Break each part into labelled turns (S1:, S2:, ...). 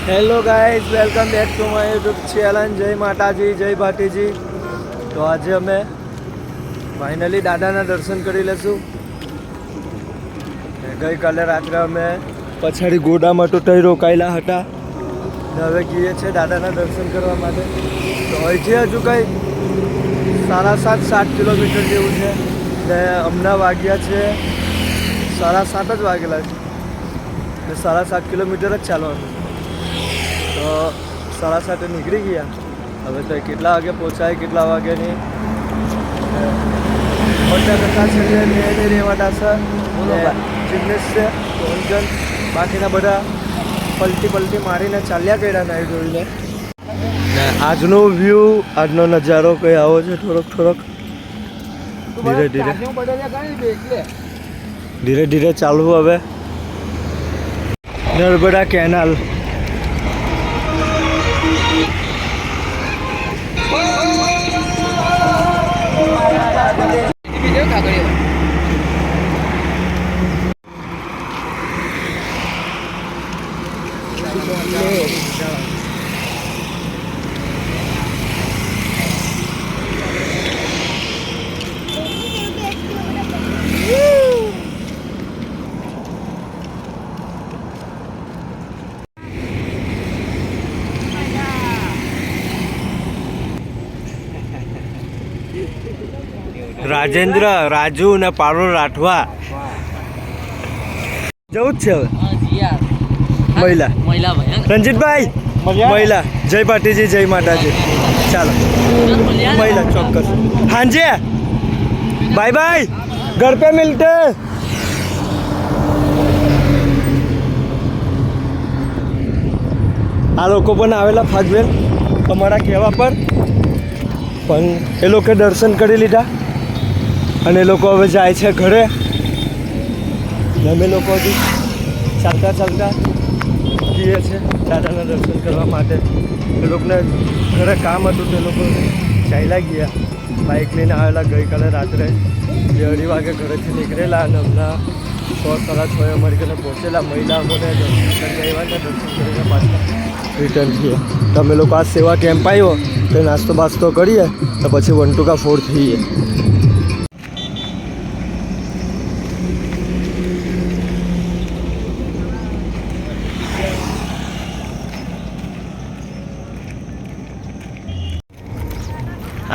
S1: Hello guys, welcome back to my YouTube channel. જય માતાજી, જય ભાટીજી. તો આજે અમે ફાઇનલી દાદાના દર્શન કરી લઈશું. ગઈકાલે રાત્રે અમે પછાડી ગોડામાં તો તઈ રોકાયેલા હતા ને હવે ગઈએ છીએ દાદાના દર્શન કરવા માટે. તો અહીંથી હજુ કંઈ 7.5 કિલોમીટર જેવું છે ને હમણાં વાગ્યા છે 7:30 જ વાગેલા છે ને 7.5 કિલોમીટર જ ચાલવાનું. તો 7:30 નીકળી ગયા. હવે તો કેટલા વાગે પહોંચાય કેટલા વાગે નહીં મોટા કરતા છે મેં રહેવાના છે. જિગ્નેશ છે અંજન બાકીના બધા પલટી મારીને ચાલ્યા કર્યા નાઈ જોઈને. ને આજનો વ્યૂ આજનો નજારો કંઈ આવો છે. થોડોક ધીરે ધીરે ચાલવું. હવે નર્મદા કેનાલ રાજેન્દ્ર, રાજુ ને પારુલ રાઠવા જવું જ છે હવે. મહિલા રંજીતભાઈ મહિલા. જય પાટીજી, જય માતાજી. ચાલો મહિલા ચોક્કસ. હાંજે બાય બાય, ઘર પે મિલતે. આ લોકો પણ આવેલા ફાગવેલ તમારા કહેવા પર, પણ એ લોકો દર્શન કરી લીધા અને એ લોકો હવે જાય છે ઘરે. અમે લોકો હજી ચાલતા જઈએ છીએ દાદાના દર્શન કરવા માટે. એ લોકોને ઘરે કામ હતું તે લોકો ચાલ્યા ગયા. બાઇક લઈને આવેલા ગઈકાલે રાત્રે 2:30 વાગે ઘરેથી નીકળેલા અને હમણાં 6:30 અમારી ઘરે પહોંચેલા. મહિલા અમને દર્શન કરી આવ્યા ને દર્શન કરીને પાછા રિટર્ન થઈએ. તો અમે લોકો આ સેવા કેમ્પ આવ્યો તો નાસ્તો બાસ્તો કરીએ તો પછી 1 to 4 થઈએ.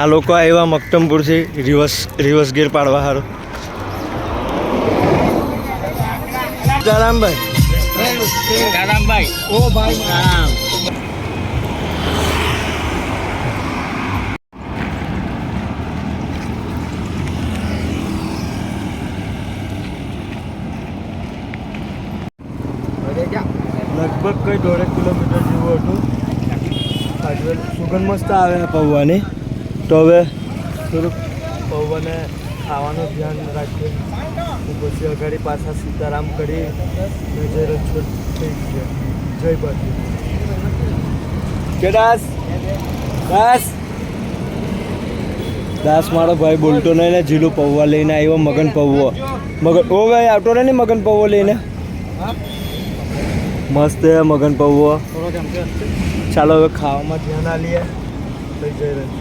S1: આ લોકો આવ્યા મક્તમપુરથી રિવર્સ ગેર પાડવા સારું. રામભાઈ ઓ ભાઈ રામ. લગભગ કંઈ 1.5 કિલોમીટર જેવું હતું. સુગંધ મસ્ત આવે પૌવાની. તો હવે થોડુંક પૌવાને ખાવાનું ધ્યાન રાખીએ. પછી અગાડી પાછા સીતારામ કરી જય રણછોડ થઈ ગયા. જય બાકી કે દાસ મારો ભાઈ બોલતો નહીં ને. જીલું પૌવા લઈને આવ્યો. મગન પૌવો ઓ ભાઈ આવતો ને મગન પૌવો લઈને. મસ્ત હે મગન પૌવો. ચાલો હવે ખાવામાં ધ્યાન આલીએ. જય રણછોડ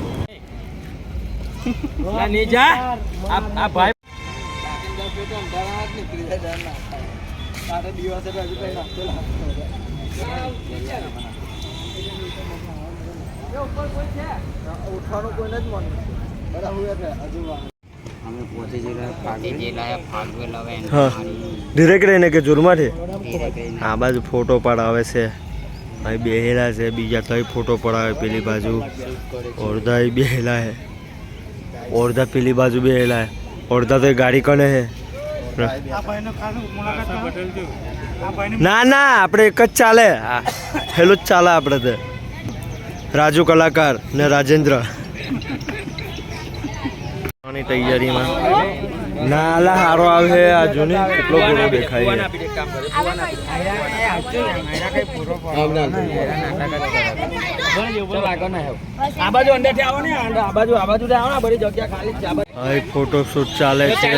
S1: ઉઠવાનું કોઈને જ મન ડિરેક્ટ રહીને કે જોરમાંથી આ બાજુ ફોટો પડાવે છે. અહીં બેહેલા છે. બીજા કઈ ફોટો પડાવે પેલી બાજુ. ઓરધા બેહેલા હે. ઓરધા પેલી બાજુ બેહેલા હે. ઓરધા તો ગાડી કને હે. ના આપણે એક જ ચાલે. હેલો જ ચાલે આપણે તો. રાજુ કલાકાર ને રાજેન્દ્ર તૈયારીમાં. નાલા હારો આવે આ જોને કેટલો ગોળો દેખાય. ફોટોશૂટ ચાલે છે.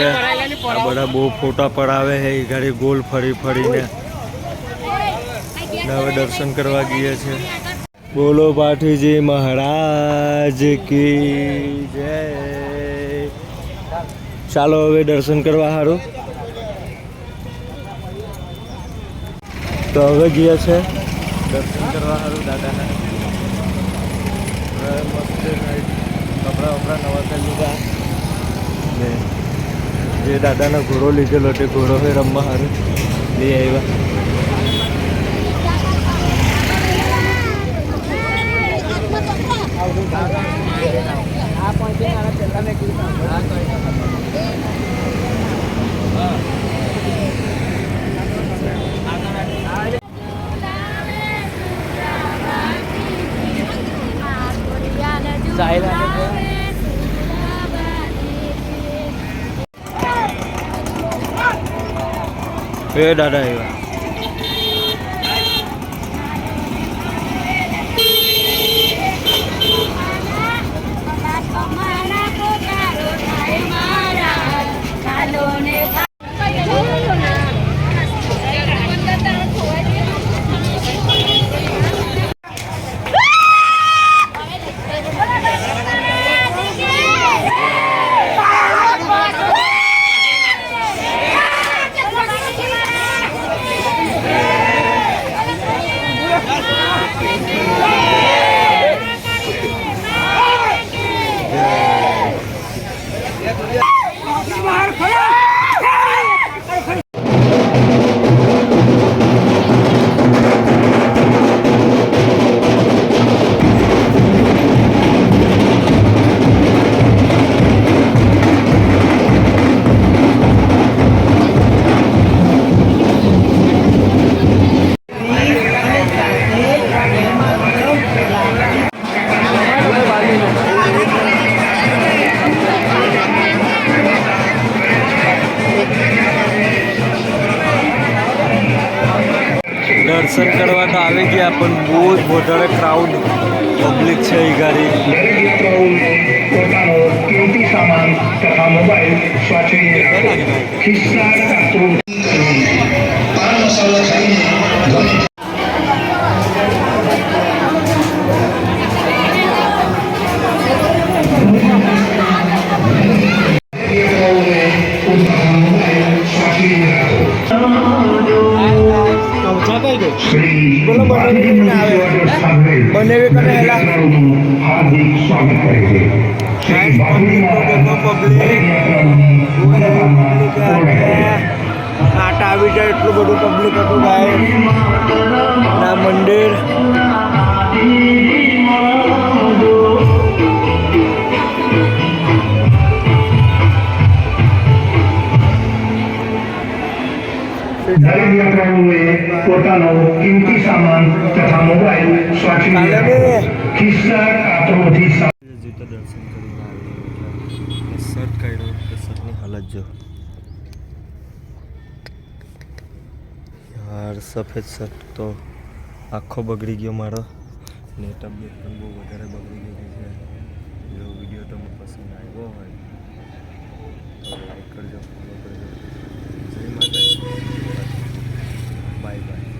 S1: આ બધા બહુ ફોટા પડાવે છે. એ ગાડી ગોલ ફરીને ને હવે દર્શન કરવા ગઈએ છે. બોલો પાઠીજી મહારાજ કી જય. ચાલો હવે દર્શન કરવા સારું. તો હવે ગયા છે દર્શન કરવા સારું દાદાના. મસ્ત કપડા વપડા નવા થઈ લીધા ને જે દાદાનો ઘોડો લીધેલો તે ઘોડો હવે રમવા સારું લઈ આવ્યા. એ દાદા આવ્યા. દર્શન કરવા તો આવી ગયા પણ બહુ જ વધારે ક્રાઉડ પબ્લિક છે એ ગાડી.
S2: પોતાનો કિંમતી સામાન તથા મોબાઈલ સાચવીને ખિસ્સા કાતરું પાન મસાલો ખાઈને
S1: બોલો બંને
S2: હાર્દિક સ્વાગત કરે છે.
S1: આટા આવી જાય એટલું બધું પબ્લિક હતું ગાય ના મંદિર.
S2: દરેક યાત્રાળુઓએ પોતાનો કિંમતી સામાન તથા મોબાઈલ સાચવીને ખિસ્સા કાતરોથી
S1: દર્શન કરીને આવ્યો શર્ટ કાઢ્યો તો શર્ટની હાલત જો યાર. સફેદ શર્ટ તો આખો બગડી ગયો મારો ને તબિયત પણ બહુ વધારે બગડી ગઈ છે. જો વિડીયો તમને પસંદ આવ્યો હોય તો લાઈક કરજો, ફોલો કરજો. જય માતાજી, બાય બાય.